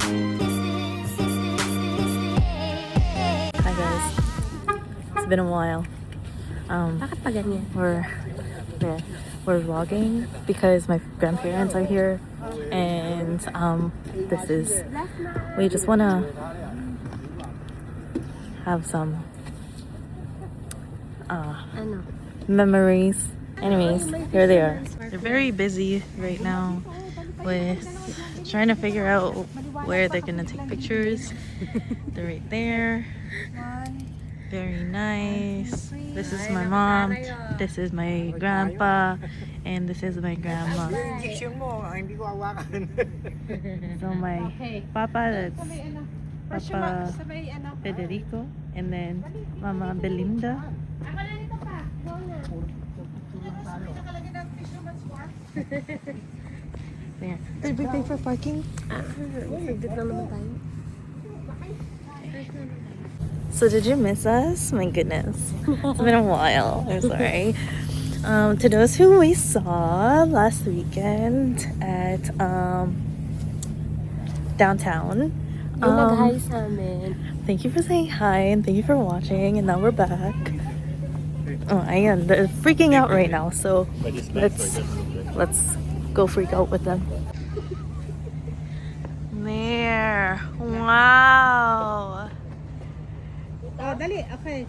Hi guys, it's been a while. Bakit pa ganyan? We're vlogging because my grandparents are here, and we just wanna have some Ano? memories. Anyways, here they are. They're very busy right now with trying to figure out where they're gonna take pictures. They're right there. Very nice. This is my mom. This is my grandpa. And this is my grandma. So my papa, that's Papa Federico. And then Mama Belinda. There. Did we pay for parking? Saglit lang naman tayo. So did you miss us? My goodness. It's been a while. I'm sorry. To those who we saw last weekend at downtown. Yung nag-hi sa amin. Thank you for saying hi and thank you for watching, and now we're back. Oh, ayan, they're freaking out right now, so let's go freak out with them. There. Wow. Oh, dali. Okay.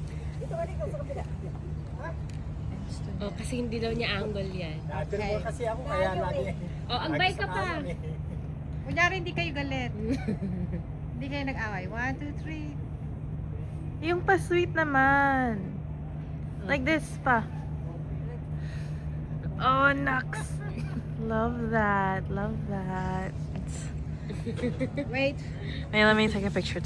Oh, kasi hindi daw niya angle yan. Okay. Kasi ako kaya lagi. Oh, agbay ka pa. Kunyari hindi kayo galit. Hindi kayo nag-away. 1, 2, 3. Yung pa-sweet naman. Like this pa. Oh, Nux. Love that. Love that. Wait. Wait, let me take a picture.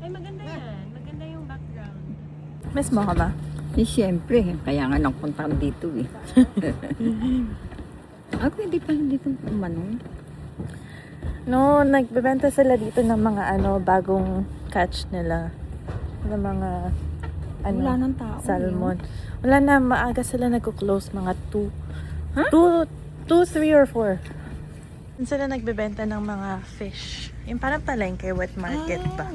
Ay, maganda yan. Maganda yung background. Miss mo ka ba? Eh, siyempre. Kaya nga nagpunta kami dito eh. Ako hindi pa umanong. No, nagbebenta sila dito ng mga bagong catch nila. Ng mga Wala nang tao. salmon. Wala na, maaga sila nagko-close mga 2, 3 or 4. Sila nagbebenta ng mga fish. Yung parang palengke, wet market ba?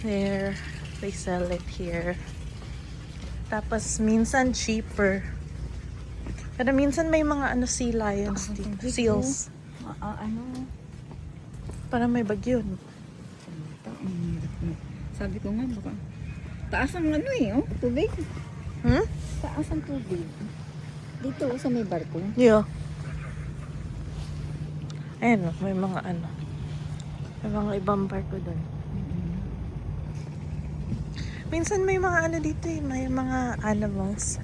There, they sell it here. Tapos minsan cheaper. Pero minsan may mga sea lions dito. Seals. Parang may bagyo. No? Sabi ko nga baka taas ang tubig. Taas ang tubig. Dito sa may barko. Yeah. Ayan, may mga may mga ibang barko doon. Minsan may mga dito may mga animals.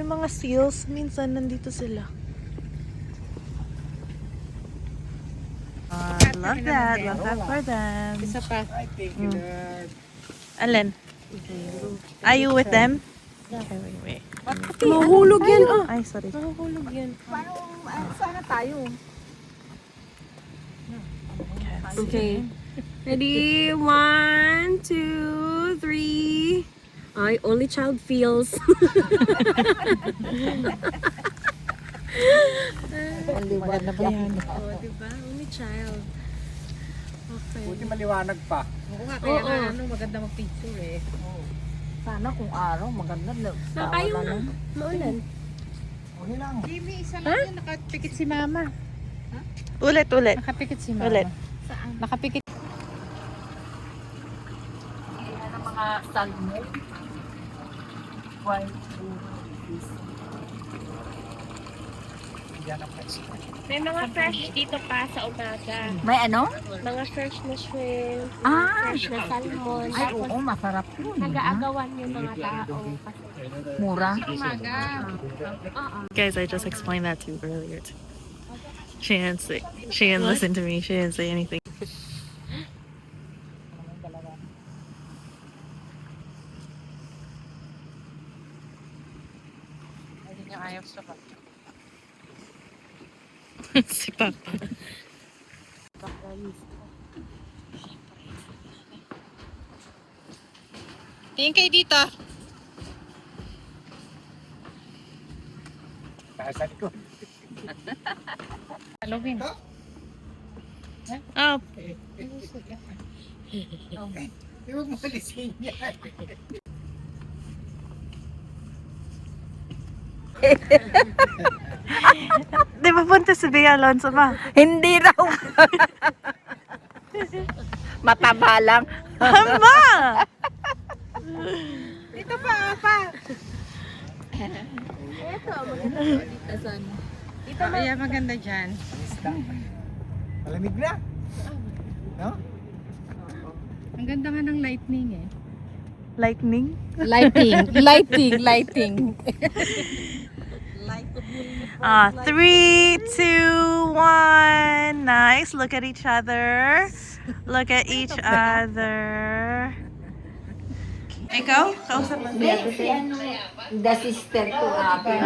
Yung mga seals, minsan nandito sila. Love that. Love that for them. Isa pa. I think that Alin? Are you with them? Okay, wait. Mahulog yan. Oh. Ay, sorry. Mahulog yan. Sana tayo. Okay. Ready? 1, 2, 3. Ay, only child feels. Maliwan na ba yan? Oh, diba? Only child. Okay. buti maliwanag pa. Oo nga, kaya Oo. nga maganda mag-picture eh. Sana kung araw maganda na. Ayaw na. Maulan. Okay lang. Jimmy, isa lang yun. Nakapikit si mama. Ulit. Nakapikit si mama. Ulit. Nakapikit. Yan ang mga salmon. White May mga fresh dito pa sa umaga. May ano? Mga fresh na shrimp, Ah, fresh na salmon. Ay, Tapos oo, masarap yun. nag-aagawan yung mga tao. Mura. Umaga. Guys, I just explained that to you earlier. She didn't listen to me. She didn't say anything. Hindi niya ayaw sa pa. Si Papa. Tingin kayo dito. Nasa likod. Alugin. Oh, Huwag mo alisin yan. di ba punta si Bea Alonso ma? Hindi raw. Mataba lang. Ma! Dito pa. Dito Ayan, maganda dyan. Malamig na. No? Ang ganda nga ng lightning eh. Lightning? Lighting. 3, 2, 1. Nice. Look at each other. Look at each other. Ikaw? Kausap mo si Ate Si ano, the sister ko akin.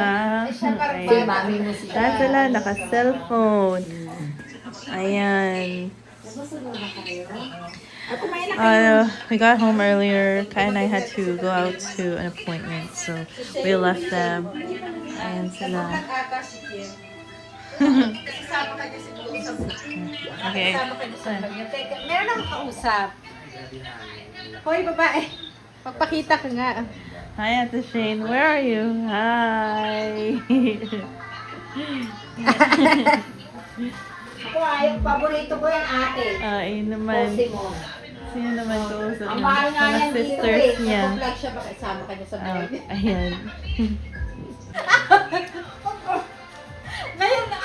Si okay. mami mo si Lahat sila naka-cellphone. Ayan. At kumain na kayo. We got home earlier. Kai and I had to go out to an appointment, so we left them. Ayan sila. Okay. Meron akong kausap. Hoy, babae. Pagpakita ka nga. Hi, Ate Shane. Where are you? Hi. Ako ay, paborito ko yan ate. Ay naman. Simon. Sino naman kausap Ang niya? mahal nga Mga yan dito sisters eh. niya. Nag-vlog siya, pakisama ka niya sa Oh, vlog. ayan. Ngayon na.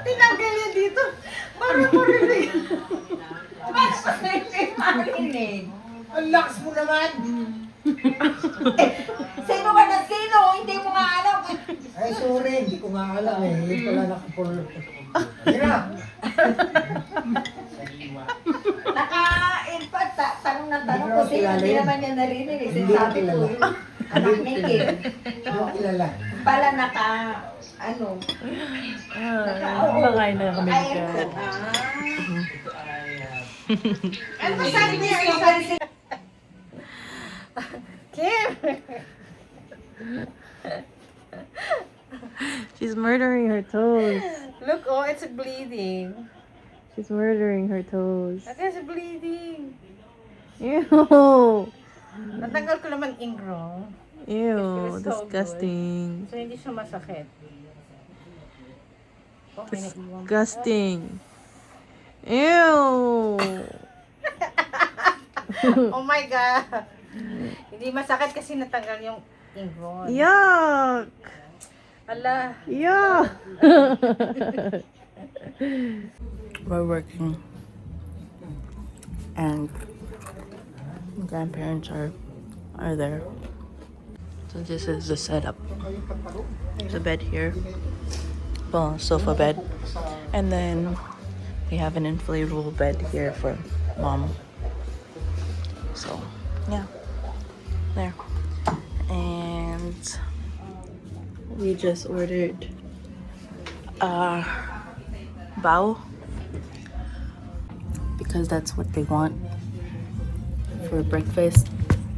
Tinanggal yan dito. Parang marinig. Marinig. Ang lakas mo naman. Sino ka na sino? Hindi mo nga alam. Ay, sorry. Hindi ko nga alam eh. Hindi pala nakapul. Mira. Naka-input, tanong na tanong Hindi ko ko sino. kilala Hindi yun. naman niya narinig. Hindi ko Sinasabi ko kilala. yung anak ni Kim. Hindi ko kilala. Pala naka, ano. Kumakain na kami Ay, dyan. Ano ba sabi niya? Kim! She's murdering her toes. Look, oh, it's bleeding. She's murdering her toes. Ate, it's bleeding. Ew. Natanggal ko naman ingrown. Ew. It was so Disgusting. So, hindi siya masakit. Okay, naiwan. Disgusting. Ew. Oh my God! Hindi masakit kasi natanggal yung ingrown. Yuck. Ala. Yuck. We're working. And grandparents are there. So this is the setup. There's a bed here. Well, sofa bed. And then we have an inflatable bed here for mom. So, yeah. There. And we just ordered bao because that's what they want for breakfast.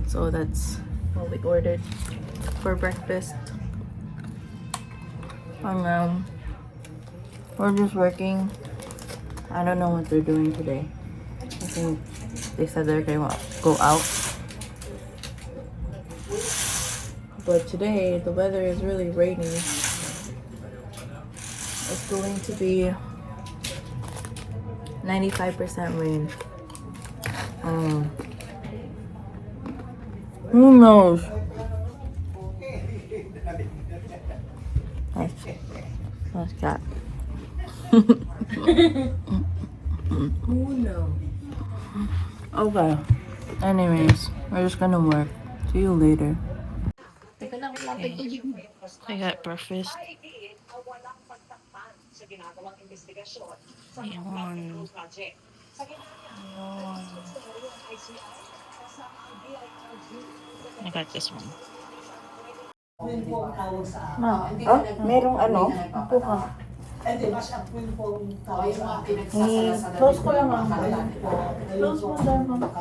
So that's what we ordered for breakfast. And we're just working. I don't know what they're doing today. I think they said they're gonna go out. But today the weather is really rainy. It's going to be 95% rain. Who knows? Nice cat. Okay. Anyways, we're just gonna work. See you later. I got breakfast. Ayan. I got this one. Ma, merong ano? Ako ka. Close ko lang ang close mo daw.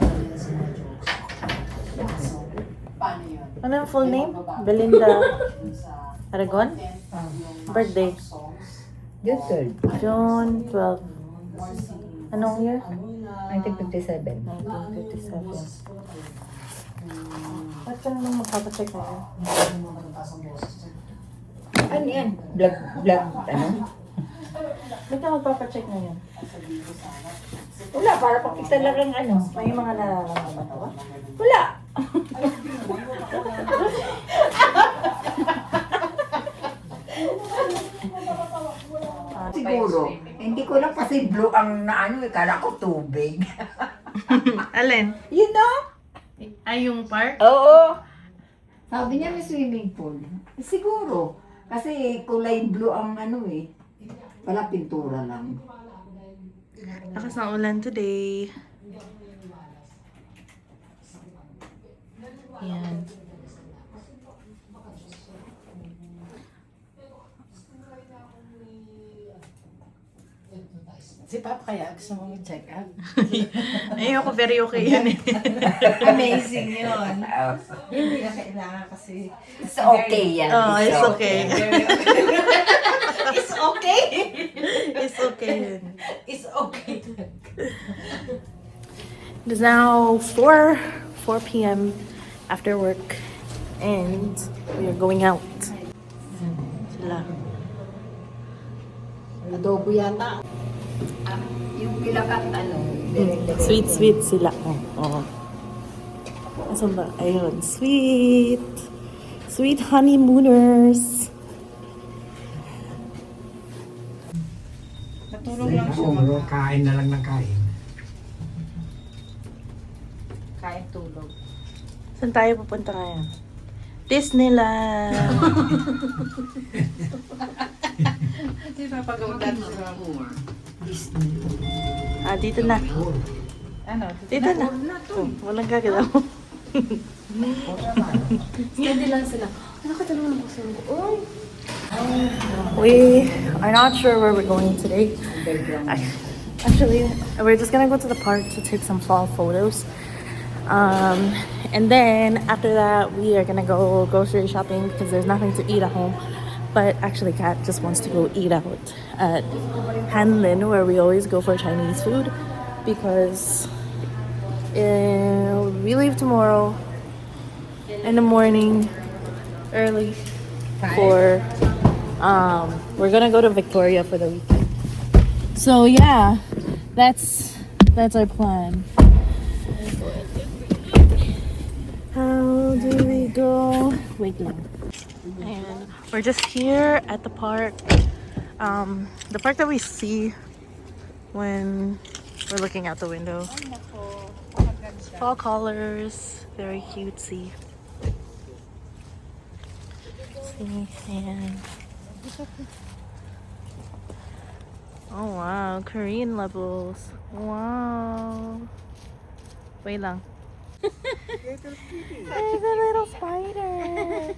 Ano yung full name? Belinda Aragon? Birthday? June 12, June 12. Anong year? 1957. 1957. Ba't ka naman magpapacheck na yun? Ano yan? Blood, ano? Ba't ka magpapacheck na yun? Wala, para pakita lang ang ano. May mga nararamdaman ka ba? Wala. Siguro. Hindi ko lang kasi blue ang naano, kala ko tubig. Alin? You know? Ay, yung park? Oo. Sabi niya may swimming pool. Siguro. Kasi kulay blue ang ano eh. Wala pintura lang. Lakas ng ulan today. Yan. Si Papa kaya gusto mo check up? Ayoko, very okay yun eh. Amazing yun. Hindi na kailangan kasi. It's okay yan. Oh, it's okay. It's okay. It's okay yun. It's okay. It is now 4 p.m. after work and we are going out. Sila. Adobo yata. Yung pilakat ano. Sweet sila. Oh. Asan ba? Ayun. Sweet honeymooners. Natulog lang siya. Siguro, kain na lang ng kain. Kain tulog. Saan tayo pupunta ngayon? Disneyland. Hindi pa pag-ulan sa Dito na. ano? Dito na. Oh, walang gagalaw. Steady lang sila. Nakatanong ako sa oh. We are not sure where we're going today. Actually, we're just gonna go to the park to take some fall photos. And then after that, we are gonna go grocery shopping because there's nothing to eat at home. But actually, Kat just wants to go eat out at Hanlin, where we always go for Chinese food, because we leave tomorrow in the morning early for we're gonna go to Victoria for the weekend. So yeah, that's our plan. How do we go? Wait lang. And we're just here at the park. The park that we see when we're looking out the window. Fall colors, very cutesy. See, and oh wow, Korean levels. Wow. Wait lang. There's a little spider.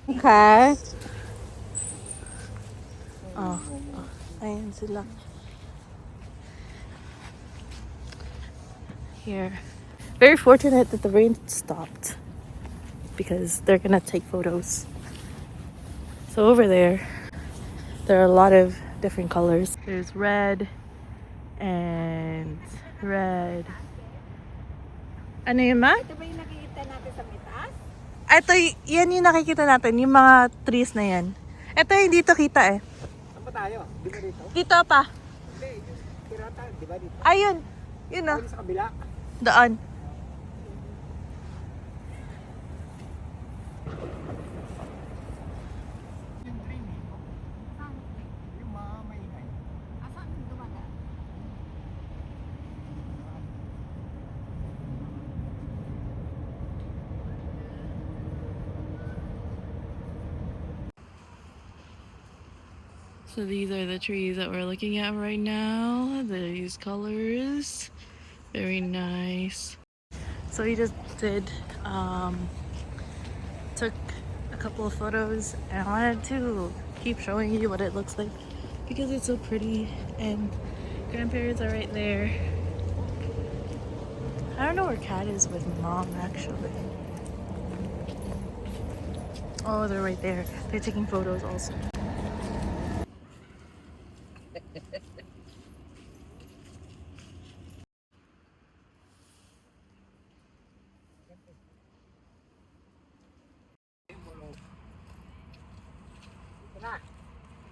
Okay. Oh, ayan sila. Here. Very fortunate that the rain stopped because they're gonna take photos. So over there are a lot of different colors. There's red and red. Ano yun, Ma? Ito ba yung nakikita natin sa mitaas? Ito, yan yung nakikita natin, yung mga trees na yan. Ito yung dito kita eh. Saan pa tayo? Di ba dito? Dito pa. Hindi, pirata. Di ba dito? Ayun. Yun o. Sa kabila. Doon. Yung mga maingay. Asan dumaga? So these are the trees that we're looking at right now. These colors. Very nice. So we just took a couple of photos and I wanted to keep showing you what it looks like because it's so pretty and grandparents are right there. I don't know where Kat is with mom actually. Oh, they're right there. They're taking photos also.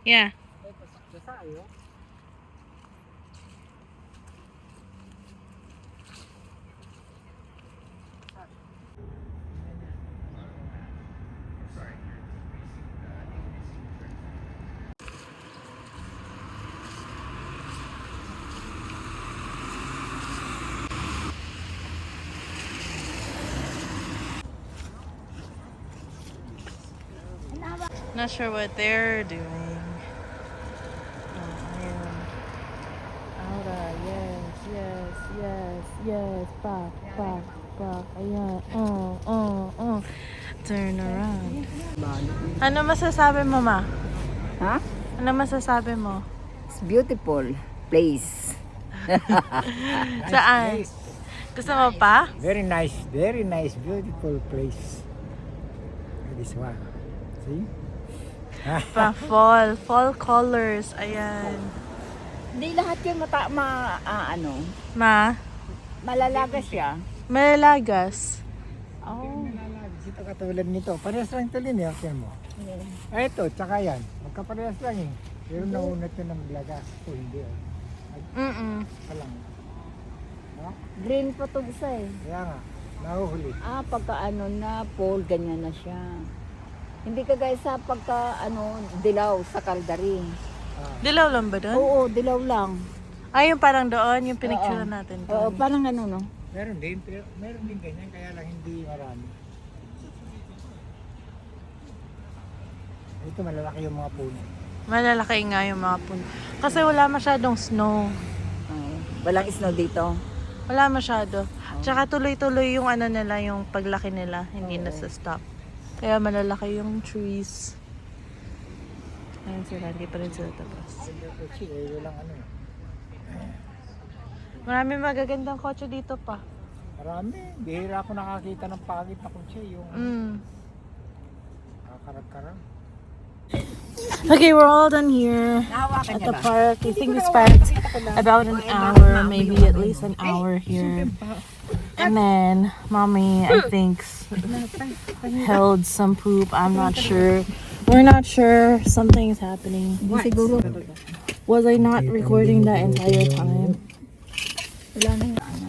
Yeah. Not sure what they're doing. Ayan. Ahora, yes. Back. Ayan. Turn around. Ano masasabi mo, ma? Ha? Ano masasabi mo? It's beautiful place. Saan? Gusto mo pa? Very nice, beautiful place. This one. See? Pa fall colors. Ayan. Hindi lahat yung Ma, malalaga siya. malalagas. Oh. Ito katulad nito. Parehas lang ito din, yan mo. Ito, tsaka yan. Magkaparehas lang eh. Pero nauna ito ng blagas. Ito hindi. Ito lang. Green pa to isa eh. Kaya nga, nahuhuli. Pagka na pole, ganyan na siya. Hindi ka guys sa pagka dilaw sa kaldaring. Dilaw lang ba doon? Oo, dilaw lang. Yung parang doon, yung pinicture natin Oo, doon. parang no? Meron din ganyan, kaya lang hindi marami. Ito malalaki yung mga puno. Malalaki nga yung mga puno. Kasi wala masyadong snow. Walang snow dito. Wala masyado. Tsaka tuloy-tuloy yung nila, yung paglaki nila. Hindi na sa stop. Kaya malalaki yung trees. Ayan sila, hindi pa rin sila tapos. Walang Maraming magagandang kotse dito pa. Marami. Bihira ako nakakita ng pangit na kutsi. Yung kakarag-karag. Okay, we're all done here at the park. I think we spent about an hour, maybe at least an hour here. And then mommy, I think, held some poop. I'm not sure. We're not sure. Something is happening. Was I not recording that entire time?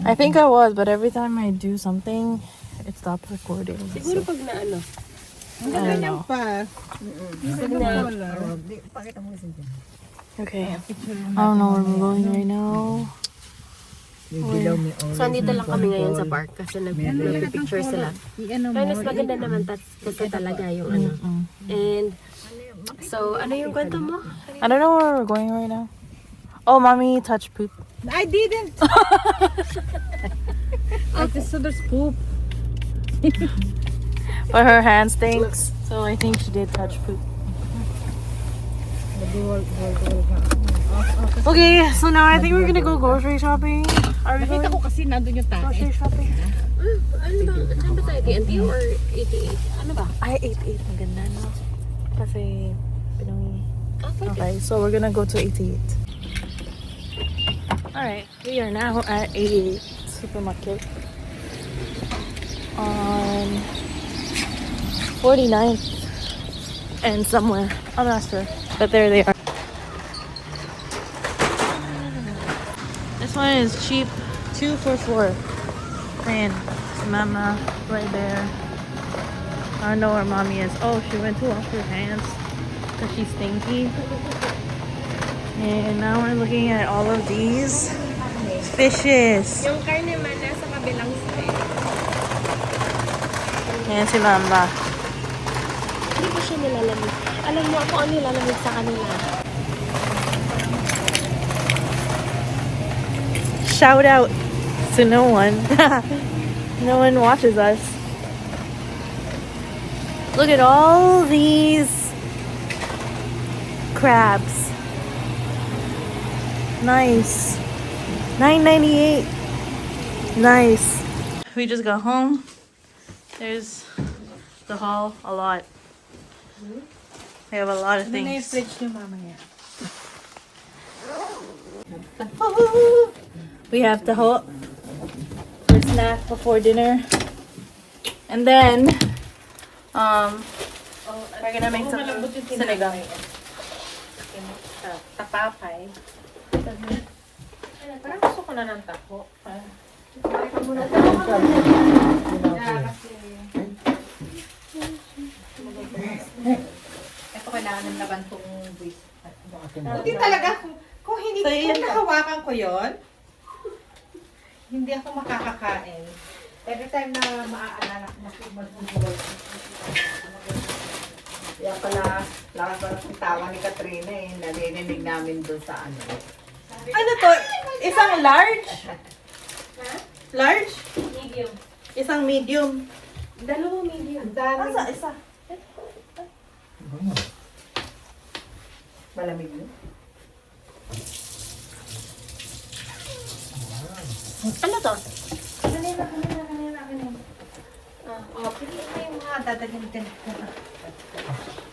I think I was, but every time I do something, it stops recording. Siguro pag na ano. I don't know. Okay. I don't know where we're going right now. So, andito lang kami ngayon sa park kasi nag-picture sila. Fairness, maganda naman kasi talaga yung ano. And, so, ano yung kwento mo? I don't know where we're going right now. Oh, mommy touched poop. I didn't! So there's poop. But her hand stinks, so I think she did touch poop. Okay, so now I think we're gonna go grocery shopping. Are we going Nakita ko kasi nandun yung tae. grocery shopping? Ano ba? Saan ba tayo? TNT or 88? Ano ba? Ay, 88. Ang ganda, no? Kasi, pinangi. Okay. Okay, so we're gonna go to 88. Alright, we are now at 88 supermarket on 49th and somewhere. I'm not sure, but there they are. This one is cheap, 2 for $4. And mama right there. I don't know where mommy is. Oh, she went to wash her hands because she's stinky. And now we're looking at all of these fishes. Yung karne man nasa kabilang side. Ayan si Mamba. Hindi ko siya nilalamig. Alam mo ako ang nilalamig sa kanila. Shout out to no one. No one watches us. Look at all these crabs. Nice. $9.98. Nice. We just got home. There's the hall, a lot. They have a lot of things. We have taho for snack before dinner. And then we're gonna make some sinigang. Tapapay. Parang gusto ko na ng tapo. Ito kailangan ng laban tong buwis. Hindi talaga, kung hindi So, yun kung nahawakan ko yon, hindi ako makakakain. Every time na maaalala ko magbubuhay. Kaya pala, lakas ng tawa ni Katrina eh. Narinig namin doon sa ano. Ano to? Isang large? Large? Medium. Isang medium. Dalawang medium. Isa. Malamig yun. Ano to? Kanina. Pili mo yung mga dadalhin ko.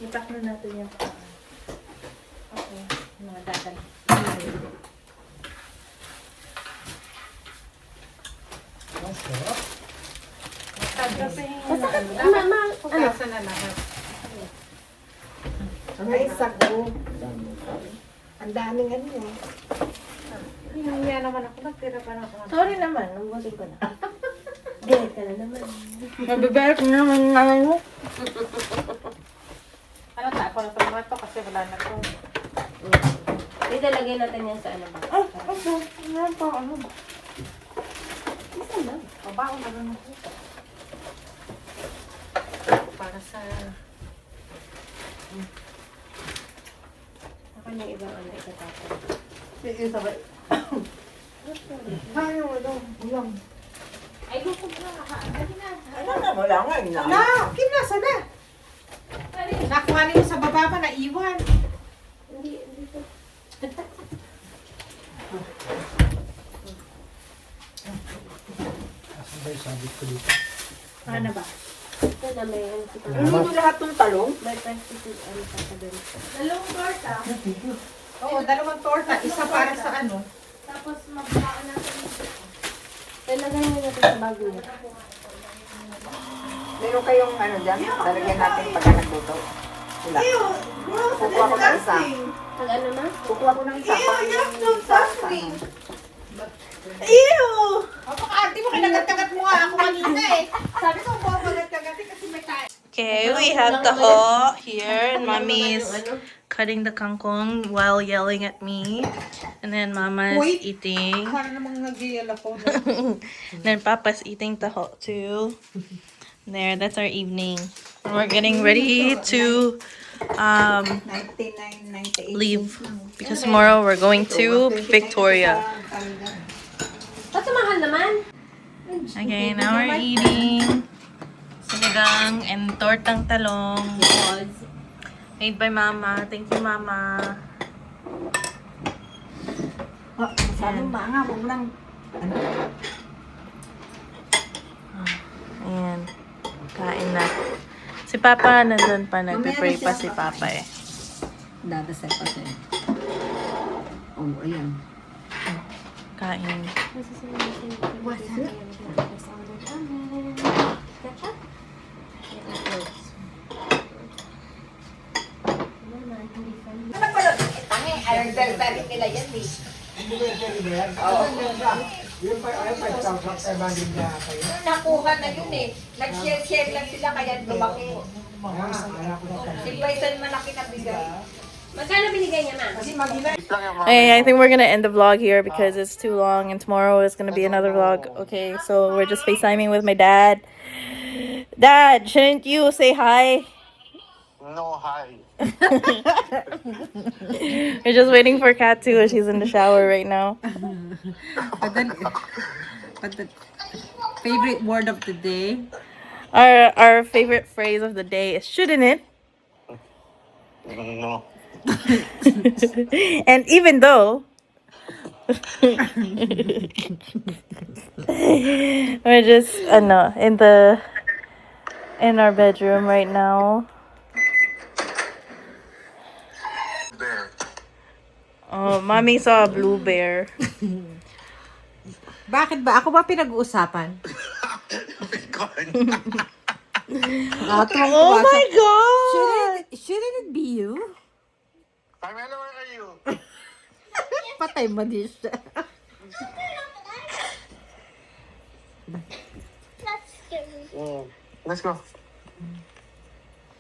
Ipak na natin yung Okay, mga dadalhin. Pagkasa na lahat. Ay, sago. Ang daming ano eh. Hiya naman ako, nagtira pa na ako. Sorry naman, nabusin ko na. Galit ka na naman. Mabibayat na naman yung nanay mo. Ano ta, ako na tomato kasi wala na to. Dito, lagay natin yan sa ano ba? Meron pa ano. Isa lang. Mabaon na lang ako. Para sa... Ako na yung ibang ano, itatapon. Sige, sabay. Ano, ulam. Ay, gusto ko na. Ano na, wala nga yun lang. Na! Kinasa na! Nakuha mo sa baba pa, naiwan. Hindi ko. Asan ba yung sabit ko dito? Ano ba? Ito na may ano si Papa. Ano lahat ng talong? May plastic ano Papa doon. Dalawang torta. Oo, dalawang torta. Isa para sa ano. Tapos magbaon natin dito. Talagay mo natin sa bago niya. Meron kayong ano dyan? Lalagyan natin pagka nagluto. Wala. Kukuha ko ng isa. Pag ano na? Kukuha ko ng isa. Ew! Ate mo, kinagat-kagat mo nga ako kanina eh. Sabi ko, huwag magat-kagat kasi may tayo. Okay, we have taho here, and mommy's cutting the kangkong while yelling at me, and then mama's Wait. eating. Para namang nag-iel ako. And then papa's eating taho too. There, that's our evening. And we're getting ready to 99.98. leave because tomorrow we're going to Victoria. Ba't mahal naman? Okay, now we're eating sinigang and tortang talong made by Mama. Thank you, Mama. Masyadong maanga. Huwag lang. Ano? Ayan. Kain na. Si Papa nandun pa. Nagpe-pray pa si Papa eh. Dadasal pa siya. Oh, ayan. Kain. Ay, dali nila yan eh. Hindi ba yung pwede ba yan? Oo. Yung 5,500 na kayo. Nakuha na yun eh. Nag-share lang sila kaya lumaki. Anak ko na tayo. Si Bryson malaki na bigay. Magkano binigay niya, ma? Kasi magina. Okay, I think we're gonna end the vlog here because it's too long and tomorrow is gonna be another vlog. Okay, so we're just FaceTiming with my dad. Dad, shouldn't you say hi? No, hi. We're just waiting for Kat too. She's in the shower right now. But the favorite word of the day? Our favorite phrase of the day is shouldn't it? No. And even though We're just in our bedroom right now. Bear. Oh, mommy saw a blue bear. Bakit ba? Ako ba pinag-uusapan? Oh my god! Shouldn't it be you? Carmela, where are you? Patay mo din siya. Let's go.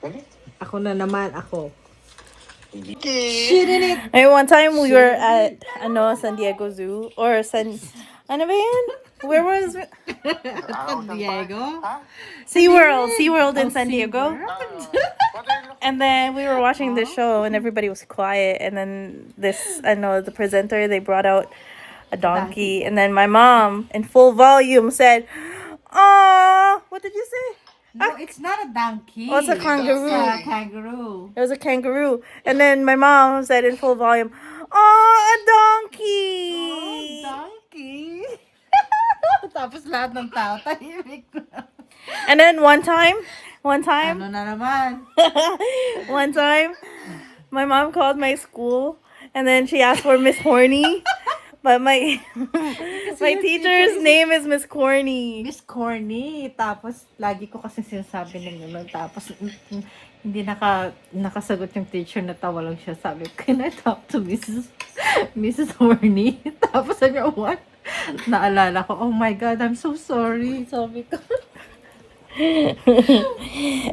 Ready? Ako na naman, ako. Hey, one time we were at San Diego Zoo or ano ba yan? Where was it? Diego? SeaWorld in San Diego. What are you looking And then we were watching the show and everybody was quiet. And then the presenter, they brought out a donkey. And then my mom, in full volume, said, "Aw, what did you say?" No, it's not a donkey. Oh, it's a kangaroo. It's a kangaroo. It was a kangaroo. And then my mom said in full volume, "Oh, a donkey!" Donkey? Tapos lahat ng tao, tahimik na. And then one time, Ano na naman? one time, my mom called my school and then she asked for Miss Horny. But my teacher's name is Miss Corny. Miss Corny. Tapos, lagi ko kasi sinasabi ng gano'n. Tapos, hindi nakasagot yung teacher, natawa lang siya. Sabi, can I talk to Mrs. Horny? Tapos, sabi niya, what? Naalala ko, oh my God, I'm so sorry. Sabi ko.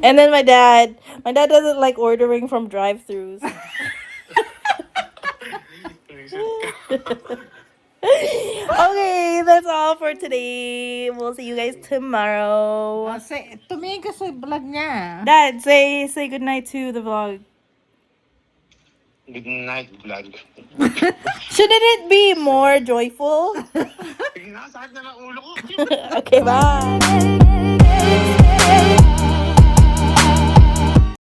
And then my dad doesn't like ordering from drive-thrus. Okay, that's all for today. We'll see you guys tomorrow. Tumingin ka sa vlog niya. Dad, say good night to the vlog. Good night, vlog. Shouldn't it be more joyful? Sige na, sakit na lang ulo ko. Okay, bye.